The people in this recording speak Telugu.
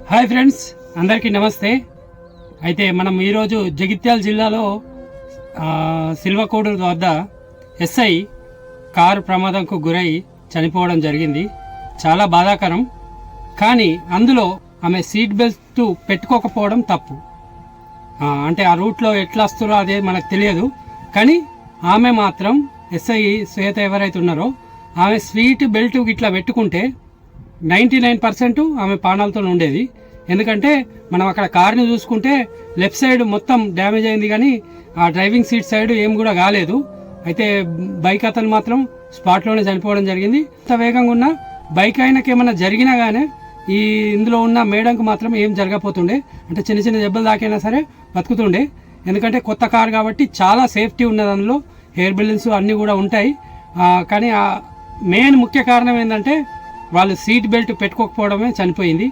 హాయ్ ఫ్రెండ్స్, అందరికీ నమస్తే. అయితే మనం ఈరోజు జగిత్యాల జిల్లాలో సిల్వకోడూరు వద్ద ఎస్ఐ కారు ప్రమాదంకు గురై చనిపోవడం జరిగింది. చాలా బాధాకరం. కానీ అందులో ఆమె సీట్ బెల్ట్ పెట్టుకోకపోవడం తప్పు. అంటే ఆ రూట్లో ఎట్లా వస్తారో అదే మనకు తెలియదు. కానీ ఆమె మాత్రం ఎస్ఐ శ్వేత ఎవరైతే ఉన్నారో ఆమె సీట్ బెల్ట్ ఇట్లా పెట్టుకుంటే 99% ఆమె ప్రాణాలతో ఉండేది. ఎందుకంటే మనం అక్కడ కార్ని చూసుకుంటే లెఫ్ట్ సైడ్ మొత్తం డ్యామేజ్ అయింది, కానీ ఆ డ్రైవింగ్ సీట్ సైడ్ ఏం కూడా కాలేదు. అయితే బైక్ అతను మాత్రం స్పాట్లోనే చనిపోవడం జరిగింది. ఇంత వేగంగా ఉన్న బైక్ ఆయనకి ఏమన్నా జరిగినా కానీ ఈ ఇందులో ఉన్న మేడంకు మాత్రం ఏం జరగపోతుండే. అంటే చిన్న చిన్న దెబ్బలు దాకైనా సరే బతుకుతుండే. ఎందుకంటే కొత్త కార్ కాబట్టి చాలా సేఫ్టీ ఉన్నది, అందులో హెయిర్ బెలూన్స్ అన్నీ కూడా ఉంటాయి. కానీ మెయిన్ ముఖ్య కారణం ఏంటంటే వాళ్ళు సీట్ బెల్ట్ పెట్టుకోకపోవడమే చనిపోయింది.